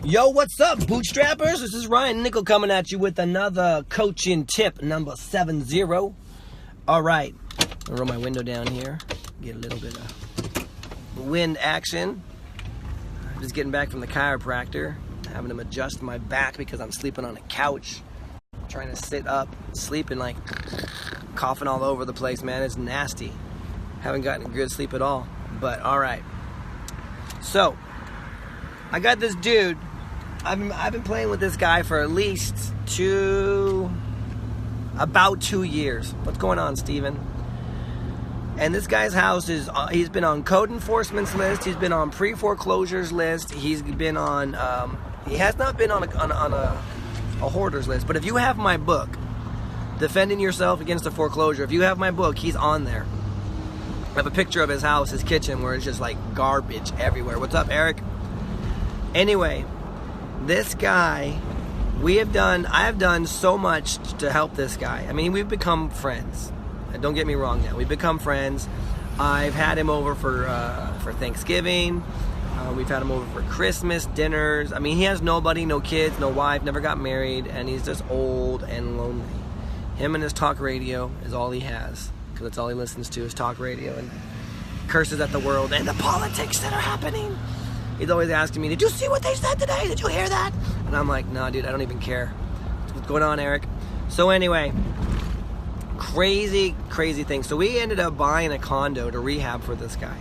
Yo, what's up, bootstrappers? This is Ryan Nickel coming at you with another coaching tip, number 70. All right, I'll roll my window down here, get a little bit of wind action. I'm just getting back from the chiropractor, having him adjust my back because I'm sleeping on a couch, trying to sit up, sleeping like coughing all over the place, man. It's nasty. Haven't gotten good sleep at all, but all right. So, I got this dude. I've been playing with this guy for at least about 2 years. What's going on, Steven? And this guy's house is, he's been on code enforcement's list, he's been on pre-foreclosures list, he's been on, he has not been on a hoarder's list, but if you have my book, Defending Yourself Against a Foreclosure, if you have my book, he's on there. I have a picture of his house, his kitchen, where it's just like garbage everywhere. What's up, Eric? Anyway, this guy, I have done so much to help this guy. I mean, we've become friends. Don't get me wrong now. We've become friends. I've had him over for Thanksgiving. We've had him over for Christmas dinners. I mean, he has nobody, no kids, no wife, never got married, and he's just old and lonely. Him and his talk radio is all he has, because that's all he listens to is talk radio and curses at the world and the politics that are happening. He's always asking me, did you see what they said today? Did you hear that? And I'm like, no, dude, I don't even care. What's going on, Eric? So anyway, crazy thing. So we ended up buying a condo to rehab for this guy,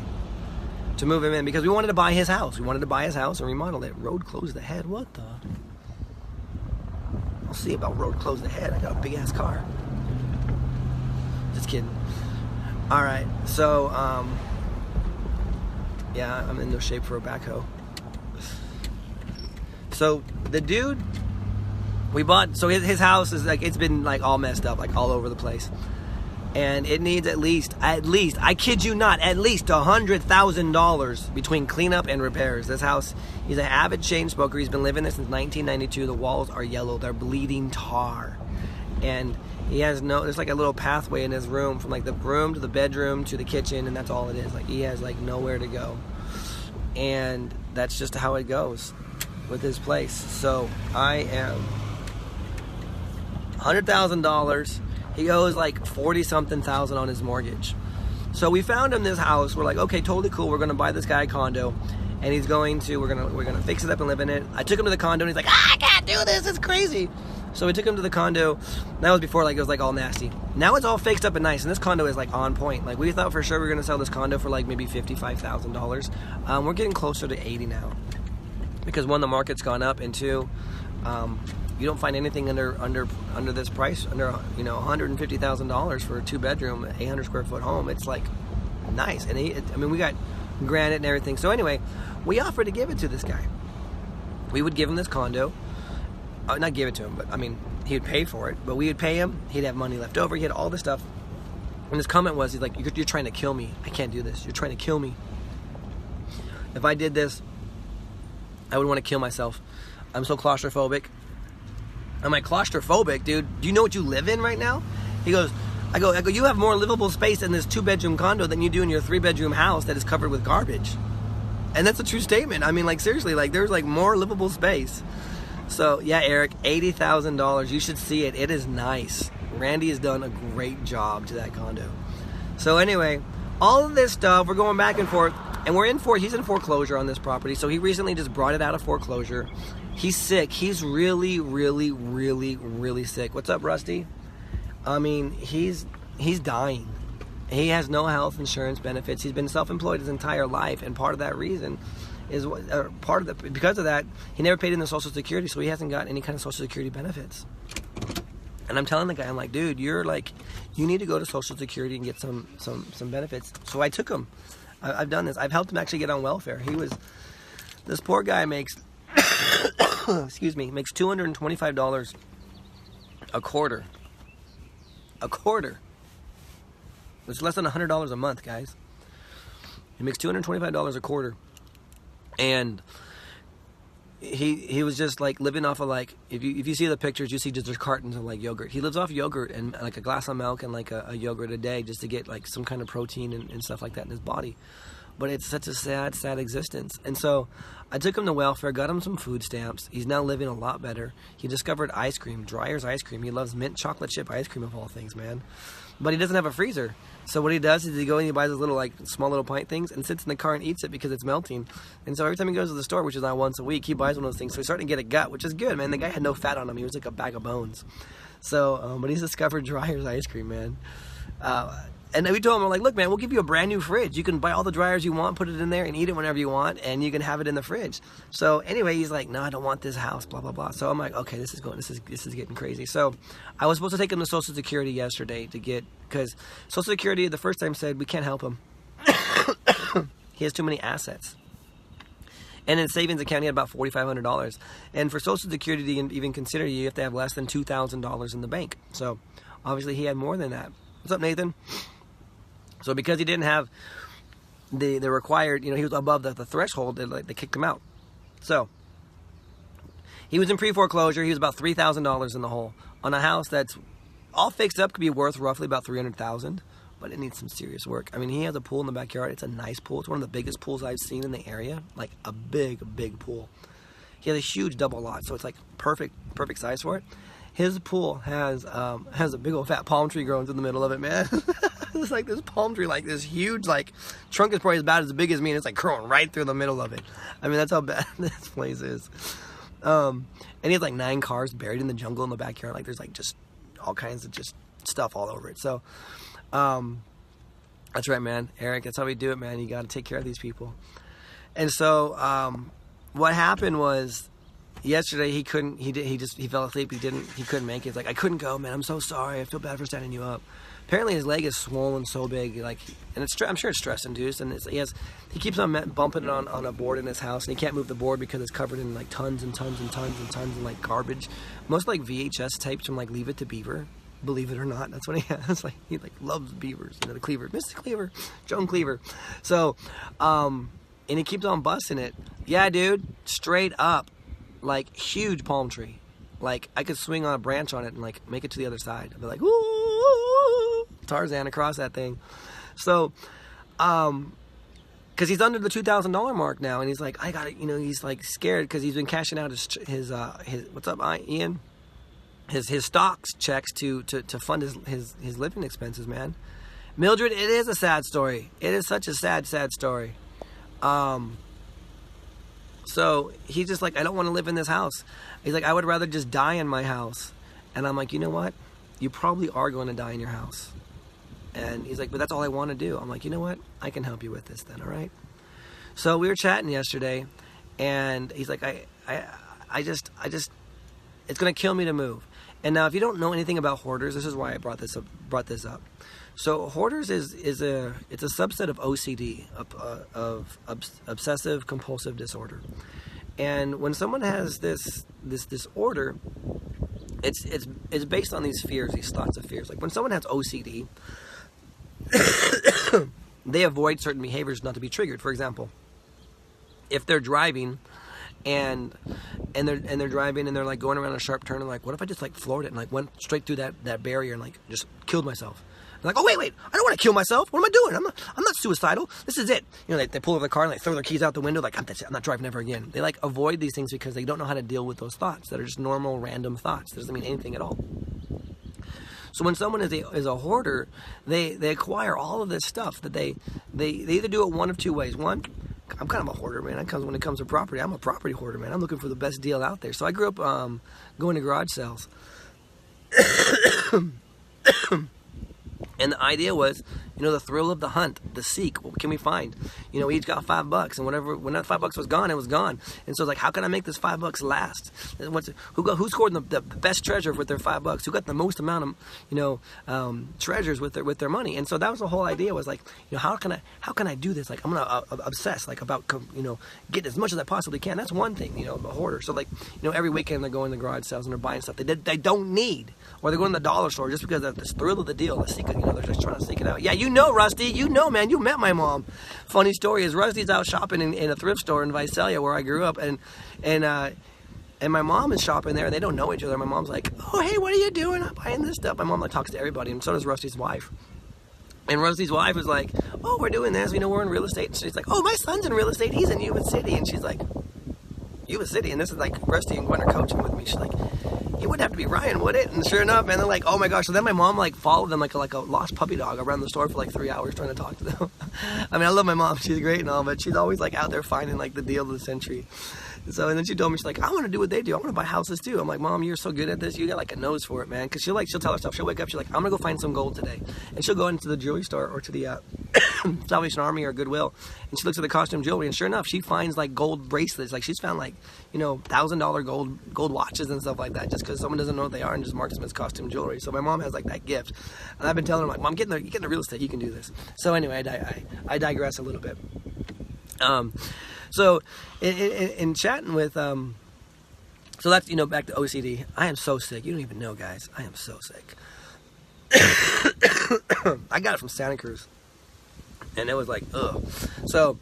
to move him in, because we wanted to buy his house. We wanted to buy his house and remodel it. Road closed ahead. What the? I'll see about road closed ahead. I got a big ass car. Just kidding. All right, so yeah, I'm in no shape for a backhoe. So the dude we bought, so his house is like, it's been like all messed up, like all over the place, and it needs at least, I kid you not, at least $100,000 between cleanup and repairs. This house, he's an avid chain smoker. He's been living there since 1992. The walls are yellow, they're bleeding tar, and he has there's like a little pathway in his room from like the room to the bedroom to the kitchen, and that's all it is. Like, he has like nowhere to go, and that's just how it goes with his place. So I am $100,000. He owes like 40-something thousand on his mortgage. So we found him this house. We're like, okay, totally cool. We're gonna buy this guy a condo, and we're gonna fix it up and live in it. I took him to the condo, and he's like, I can't do this. It's crazy. So we took him to the condo. That was before, like, it was like all nasty. Now it's all fixed up and nice, and this condo is like on point. Like, we thought for sure we were gonna sell this condo for like maybe $55,000. We're getting closer to 80 now, because one, the market's gone up, and two, you don't find anything under this price, under $150,000 for a 2-bedroom, 800 square foot home. It's like nice, and we got granite and everything. So anyway, we offered to give it to this guy. We would give him this condo. Not give it to him, but I mean, he would pay for it, but we would pay him. He'd have money left over. He had all this stuff. And his comment was, he's like, you're trying to kill me. I can't do this. You're trying to kill me. If I did this, I would want to kill myself. I'm so claustrophobic. I'm like, claustrophobic, dude? Do you know what you live in right now? He goes, I go, you have more livable space in this 2-bedroom condo than you do in your 3-bedroom house that is covered with garbage. And that's a true statement. I mean, like, seriously, like, there's like more livable space. So yeah, Eric, $80,000. You should see it. It is nice. Randy has done a great job to that condo. So anyway, all of this stuff, we're going back and forth, and he's in foreclosure on this property. So he recently just brought it out of foreclosure. He's sick. He's really sick. What's up, Rusty? I mean, he's dying. He has no health insurance benefits. He's been self-employed his entire life, and part of that reason is because of that, he never paid in the Social Security, so he hasn't got any kind of Social Security benefits. And I'm telling the guy, I'm like, dude, you need to go to Social Security and get some benefits. So I took him. I've done this. I've helped him actually get on welfare. This poor guy makes excuse me, makes $225 a quarter. A quarter. It's less than $100 a month, guys. He makes $225 a quarter. And he was just like living off of, like, if you see the pictures, you see just there's cartons of like yogurt. He lives off yogurt and like a glass of milk and like a yogurt a day, just to get like some kind of protein and stuff like that in his body. but it's such a sad, sad existence. And so I took him to welfare, got him some food stamps. He's now living a lot better. He discovered ice cream, Dreyer's ice cream. He loves mint chocolate chip ice cream of all things, man. But he doesn't have a freezer. So what he does is he goes and he buys those little, like, small little pint things and sits in the car and eats it because it's melting. And so every time he goes to the store, which is not once a week, he buys one of those things. So he's starting to get a gut, which is good, man. The guy had no fat on him. He was like a bag of bones. So, but he's discovered Dreyer's ice cream, man. And we told him, we're like, look, man, we'll give you a brand new fridge. You can buy all the Dryers you want, put it in there, and eat it whenever you want, and you can have it in the fridge. So anyway, he's like, no, I don't want this house, blah, blah, blah. So I'm like, okay, this is getting crazy. So I was supposed to take him to Social Security yesterday because Social Security the first time said we can't help him. He has too many assets. And in savings account, he had about $4,500. And for Social Security to even consider you have to have less than $2,000 in the bank. So obviously he had more than that. What's up, Nathan? So because he didn't have the required, he was above the threshold, they kicked him out. So he was in pre-foreclosure. He was about $3,000 in the hole on a house that's all fixed up, could be worth roughly about $300,000, but it needs some serious work. I mean, he has a pool in the backyard. It's a nice pool. It's one of the biggest pools I've seen in the area, like a big pool. He has a huge double lot, so it's like perfect size for it. His pool has a big old fat palm tree growing through the middle of it, man. It's like this palm tree, like this huge, like, trunk is probably about as big as me, and it's like growing right through the middle of it. I mean, that's how bad this place is. And he has like 9 cars buried in the jungle in the backyard. Like, there's like just all kinds of just stuff all over it. So, that's right, man. Eric, that's how we do it, man. You got to take care of these people. And so, what happened was, yesterday he fell asleep. He couldn't make it. He's like, I couldn't go, man. I'm so sorry. I feel bad for standing you up. Apparently his leg is swollen so big, like, and I'm sure it's stress induced. And he keeps on bumping it on a board in his house, and he can't move the board because it's covered in like tons and tons and tons and tons of like garbage, most like VHS tapes from like Leave It to Beaver. Believe it or not, that's what he has. Like, he like loves beavers, the Cleaver, Mr. Cleaver, Joan Cleaver. So, and he keeps on busting it. Yeah, dude, straight up. Like, huge palm tree. Like, I could swing on a branch on it and like make it to the other side. I'd be like, woo, Tarzan across that thing. So, because he's under the $2,000 mark now, and he's like, I got it. He's like scared because he's been cashing out his what's up, Ian? His stocks checks to fund his living expenses, man. Mildred, it is a sad story. It is such a sad story. So he's just like, I don't want to live in this house. He's like, I would rather just die in my house. And I'm like, you know what? You probably are going to die in your house. And he's like, but that's all I want to do. I'm like, you know what? I can help you with this then, all right? So we were chatting yesterday, and he's like, I just, it's going to kill me to move. And now, if you don't know anything about hoarders, this is why I brought this up. So hoarders is a subset of OCD, of obsessive compulsive disorder. And when someone has this disorder, it's based on these fears, these thoughts of fears. Like when someone has OCD, they avoid certain behaviors not to be triggered. For example, if they're driving and they're driving and they're like going around a sharp turn and like, what if I just like floored it and like went straight through that barrier and like just killed myself? They're like, oh wait, I don't want to kill myself. What am I doing? I'm not suicidal. This is it. They pull over the car and they throw their keys out the window. Like, I'm not driving ever again. They like avoid these things because they don't know how to deal with those thoughts that are just normal, random thoughts. That doesn't mean anything at all. So when someone is a hoarder, they acquire all of this stuff that they either do it one of two ways. One, I'm kind of a hoarder, man. When it comes to property, I'm a property hoarder, man. I'm looking for the best deal out there. So I grew up going to garage sales. And the idea was, the thrill of the hunt, the seek. What can we find? We each got $5, and when that $5 was gone, it was gone. And so it's like, how can I make this $5 last? Who scored the best treasure with their $5? Who got the most amount of treasures with their money? And so that was the whole idea. Was like, how can I do this? Like, I'm gonna obsess like about get as much as I possibly can. That's one thing, a hoarder. So like, every weekend they're going to garage sales and they're buying stuff they don't need, or they're going to the dollar store just because of this thrill of the deal. The secret, they're just trying to seek it out. Yeah, Rusty, man, you met my mom. Funny story is Rusty's out shopping in a thrift store in Visalia where I grew up, and my mom is shopping there, and they don't know each other. My mom's like, oh, hey, what are you doing? I'm buying this stuff. My mom like talks to everybody, and so does Rusty's wife. And Rosie's wife was like, oh, we're doing this. We're in real estate. And she's like, oh, my son's in real estate. He's in Yuba City. And she's like, Yuba City? And this is like Rusty and Gwen are coaching with me. She's like, it wouldn't have to be Ryan, would it? And sure enough, man, they're like, oh my gosh. So then my mom like followed them like a lost puppy dog around the store for like 3 hours trying to talk to them. I mean, I love my mom. She's great and all, but she's always like out there finding like the deal of the century. So, and then she told me, she's like, I want to do what they do. I want to buy houses too. I'm like, Mom, you're so good at this. You got like a nose for it, man. Because she'll tell herself, she'll wake up, she's like, I'm going to go find some gold today. And she'll go into the jewelry store or to the Salvation Army or Goodwill. And she looks at the costume jewelry. And sure enough, she finds like gold bracelets. Like she's found like, $1,000 gold watches and stuff like that. Just because someone doesn't know what they are and just marks them as costume jewelry. So my mom has like that gift. And I've been telling her, like, Mom, get in the real estate. You can do this. So anyway, I digress a little bit. So in chatting with so that's back to OCD. I am so sick. You don't even know, guys. I am so sick. I got it from Santa Cruz, and it was like ugh. So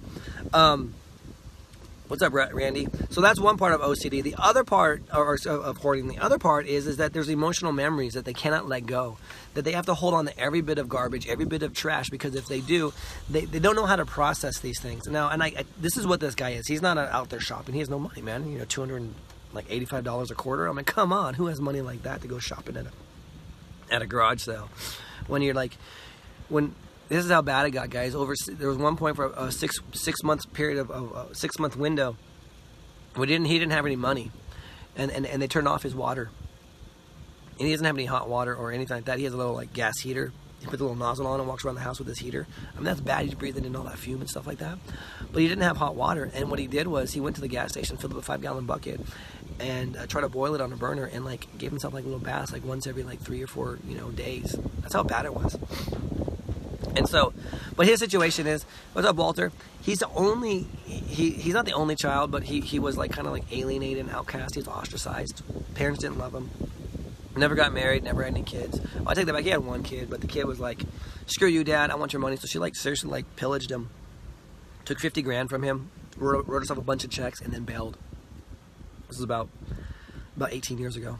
what's up, Randy? So that's one part of OCD. The other part or of hoarding, the other part is that there's emotional memories that they cannot let go, that they have to hold on to every bit of garbage, every bit of trash, because if they do, they don't know how to process these things. Now, and I this is what this guy is. He's not out there shopping. He has no money, man. $285 a quarter. I'm like, come on, who has money like that to go shopping at a garage sale? This is how bad it got, guys. There was one point for a six month period of a 6 month window. He didn't have any money, and they turned off his water. And he doesn't have any hot water or anything like that. He has a little like gas heater. He puts a little nozzle on and walks around the house with his heater. I mean, that's bad. He's breathing in all that fume and stuff like that. But he didn't have hot water. And what he did was he went to the gas station, filled up a 5-gallon bucket, and tried to boil it on a burner, and like gave himself like little baths like once every like 3 or 4 days. That's how bad it was. And so, but his situation is, what's up, Walter? He's the only, he's not the only child, but he was like kind of like alienated and outcast. He was ostracized. Parents didn't love him. Never got married, never had any kids. Well, I take that back. He had one kid, but the kid was like, screw you, Dad, I want your money. So she like seriously like pillaged him, took 50 grand from him, wrote herself a bunch of checks, and then bailed. This was about 18 years ago.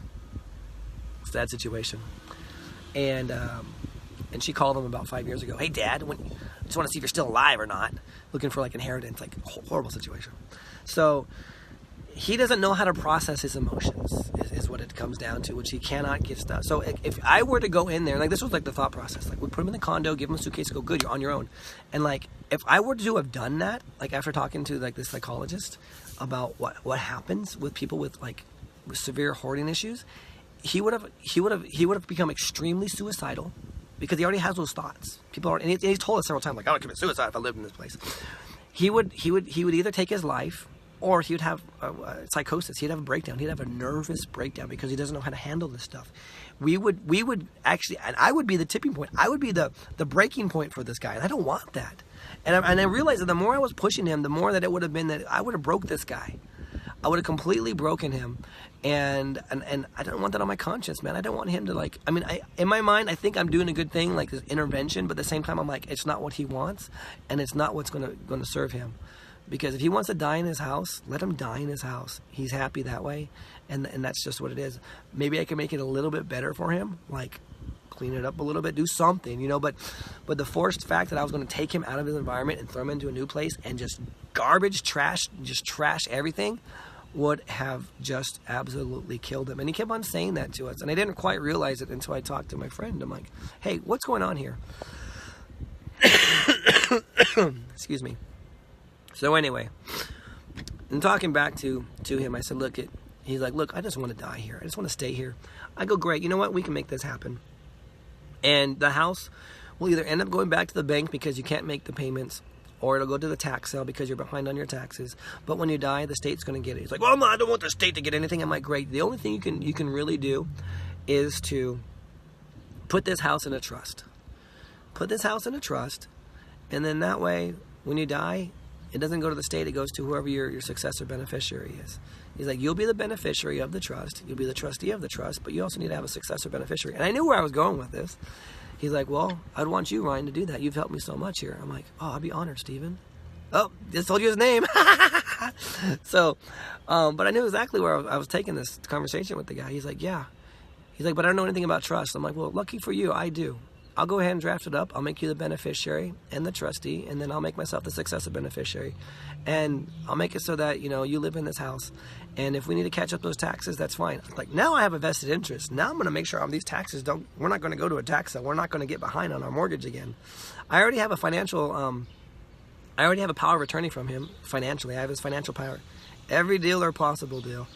Sad situation. And she called him about 5 years ago. Hey, Dad, I just want to see if you're still alive or not. Looking for like inheritance, like horrible situation. So he doesn't know how to process his emotions, is what it comes down to, which he cannot get stuff. So if I were to go in there, like this was like the thought process, like we put him in the condo, give him a suitcase, go, good, you're on your own. And like if I were to have done that, like after talking to like this psychologist about what happens with people with severe hoarding issues, he would have become extremely suicidal, because he already has those thoughts. And he's told us several times, like, I would commit suicide if I lived in this place. He would either take his life, or he would have psychosis. He'd have a breakdown. He'd have a nervous breakdown because he doesn't know how to handle this stuff. We would actually, and I would be the tipping point. I would be the breaking point for this guy, and I don't want that. And I realized that the more I was pushing him, the more that it would have been that I would have broke this guy. I would have completely broken him, and I don't want that on my conscience, man. I don't want him to in my mind, I think I'm doing a good thing, like this intervention, but at the same time, I'm like, it's not what he wants, and it's not what's going to serve him. Because if he wants to die in his house, let him die in his house. He's happy that way, and that's just what it is. Maybe I can make it a little bit better for him, like clean it up a little bit, do something, But the forced fact that I was going to take him out of his environment and throw him into a new place and just trash everything would have just absolutely killed him. And he kept on saying that to us, and I didn't quite realize it until I talked to my friend. I'm like, hey, what's going on here? Excuse me. So anyway, in talking back to him, I said, he's like, look, I just want to die here. I just want to stay here. I go, great, you know what? We can make this happen. And the house will either end up going back to the bank because you can't make the payments, or it'll go to the tax sale because you're behind on your taxes. But when you die, the state's going to get it. He's like, well, no, I don't want the state to get anything. I'm like, great. The only thing you can really do is to put this house in a trust. Put this house in a trust, and then that way, when you die, it doesn't go to the state. It goes to whoever your successor beneficiary is. He's like, you'll be the beneficiary of the trust. You'll be the trustee of the trust, but you also need to have a successor beneficiary. And I knew where I was going with this. He's like, well, I'd want you, Ryan, to do that. You've helped me so much here. I'm like, oh, I'd be honored, Stephen. Oh, just told you his name. So, but I knew exactly where I was taking this conversation with the guy. He's like, yeah. He's like, but I don't know anything about trust. I'm like, well, lucky for you, I do. I'll go ahead and draft it up. I'll make you the beneficiary and the trustee, and then I'll make myself the successor beneficiary. And I'll make it so that, you know, you live in this house. And if we need to catch up those taxes, that's fine. Like, now I have a vested interest. Now I'm going to make sure these taxes we're not going to go to a tax sale. We're not going to get behind on our mortgage again. I already have a I already have a power of attorney from him financially. I have his financial power. Every deal or possible deal.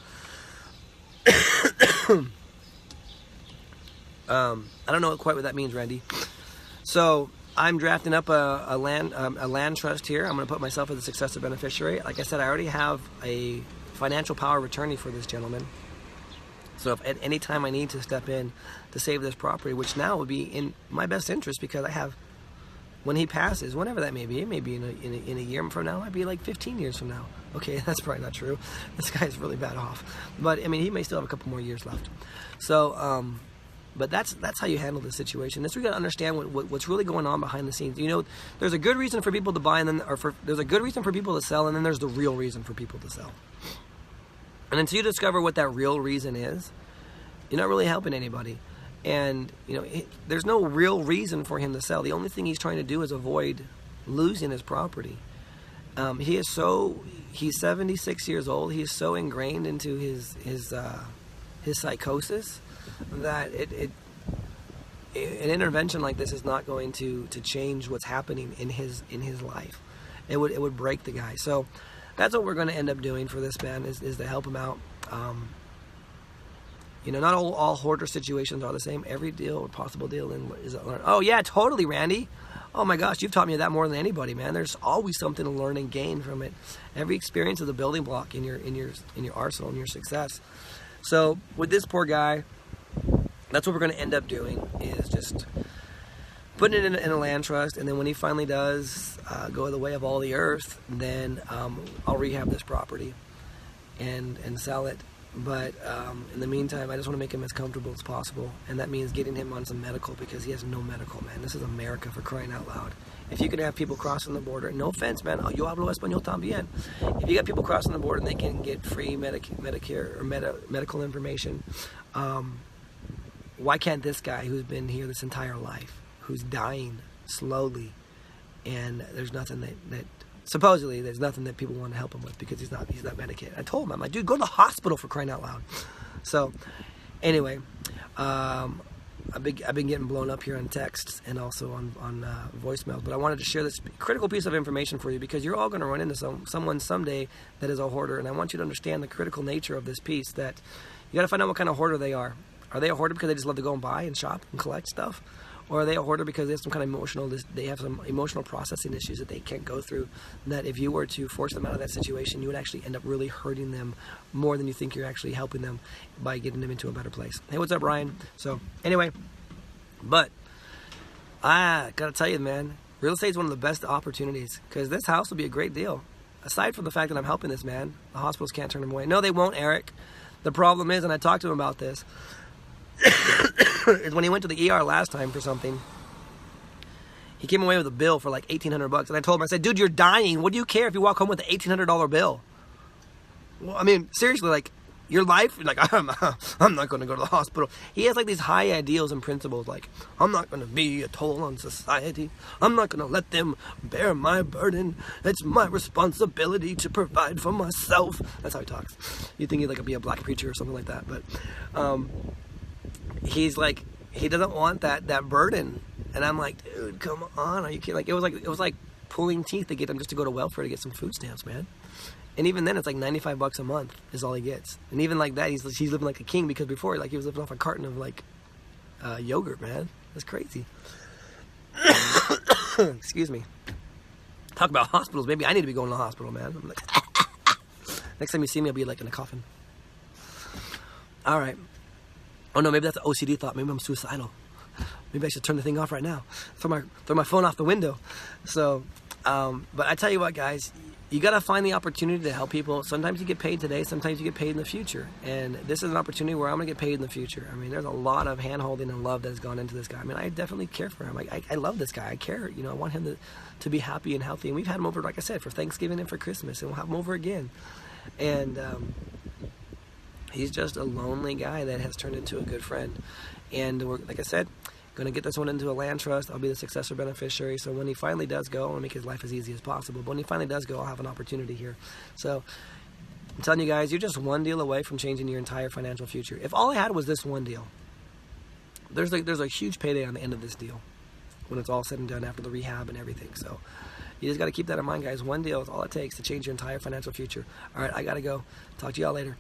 I don't know quite what that means, Randy. So I'm drafting up a land trust here. I'm going to put myself as a successor beneficiary. Like I said, I already have a financial power of attorney for this gentleman. So if at any time I need to step in to save this property, which now would be in my best interest, because I have, when he passes, whenever that may be, it may be in a year from now, it might be like 15 years from now. Okay, that's probably not true. This guy's really bad off. But I mean, he may still have a couple more years left. So, but that's how you handle the situation. That's where you got to understand what's really going on behind the scenes. You know, there's a good reason for people to buy, and then there's a good reason for people to sell, and then there's the real reason for people to sell. And until you discover what that real reason is, you're not really helping anybody. And, you know, there's no real reason for him to sell. The only thing he's trying to do is avoid losing his property. He's 76 years old. He is so ingrained into his psychosis that an intervention like this is not going to change what's happening in his life. It would break the guy. So that's what we're going to end up doing for this man, is to help him out. You know, not all hoarder situations are the same. Every deal or possible deal is a learn. Oh yeah, totally, Randy. Oh my gosh, you've taught me that more than anybody, man. There's always something to learn and gain from it. Every experience is a building block in your arsenal and your success. So with this poor guy, that's what we're going to end up doing, is just putting it in a land trust, and then when he finally does go the way of all the earth, then I'll rehab this property and sell it. But in the meantime, I just want to make him as comfortable as possible, and that means getting him on some medical, because he has no medical, man. This is America, for crying out loud. If you can have people crossing the border, no offense, man, yo hablo español también. If you got people crossing the border and they can get free Medicare or medical information, why can't this guy who's been here this entire life, who's dying slowly, and there's nothing that supposedly there's nothing that people want to help him with, because he's not medicated. I told him, I'm like, dude, go to the hospital, for crying out loud. So anyway, I've been getting blown up here on texts and also on voicemails, but I wanted to share this critical piece of information for you, because you're all going to run into someone someday that is a hoarder, and I want you to understand the critical nature of this piece, that you got to find out what kind of hoarder they are. Are they a hoarder because they just love to go and buy and shop and collect stuff? Or are they a hoarder because they have some kind of they have some emotional processing issues that they can't go through, that if you were to force them out of that situation, you would actually end up really hurting them more than you think you're actually helping them by getting them into a better place. Hey, what's up, Ryan? So anyway, but I gotta tell you, man, real estate is one of the best opportunities, because this house will be a great deal. Aside from the fact that I'm helping this man, the hospitals can't turn him away. No, they won't, Eric. The problem is, and I talked to him about this, is when he went to the ER last time for something, he came away with a bill for like $1,800, and I told him, I said, dude, you're dying. What do you care if you walk home with an $1,800 bill? Well, I mean, seriously, like, your life, like, I'm not going to go to the hospital. He has like these high ideals and principles, like, I'm not going to be a toll on society. I'm not going to let them bear my burden. It's my responsibility to provide for myself. That's how he talks. You'd think he'd like be a black preacher or something like that, but he's like, he doesn't want that burden. And I'm like, dude, come on, are you kidding? Like it was like pulling teeth to get him just to go to welfare to get some food stamps, man. And even then, it's like $95 a month is all he gets. And even like that, he's living like a king, because before, like, he was living off a carton of like yogurt, man. That's crazy. Excuse me. Talk about hospitals, maybe I need to be going to the hospital, man. I'm like, next time you see me, I'll be like in a coffin. All right. Oh no, maybe that's an OCD thought. Maybe I'm suicidal. Maybe I should turn the thing off right now. Throw my phone off the window. So, but I tell you what, guys, you got to find the opportunity to help people. Sometimes you get paid today, sometimes you get paid in the future. And this is an opportunity where I'm going to get paid in the future. I mean, there's a lot of hand-holding and love that has gone into this guy. I mean, I definitely care for him. I love this guy. I care. You know, I want him to be happy and healthy. And we've had him over, like I said, for Thanksgiving and for Christmas. And we'll have him over again. And he's just a lonely guy that has turned into a good friend. And like I said, Going to get this one into a land trust. I'll be the successor beneficiary. So when he finally does go, I'll make his life as easy as possible. But when he finally does go, I'll have an opportunity here. So I'm telling you guys, you're just one deal away from changing your entire financial future. If all I had was this one deal, there's a huge payday on the end of this deal when it's all said and done after the rehab and everything. So you just got to keep that in mind, guys. One deal is all it takes to change your entire financial future. All right, I got to go. Talk to y'all later.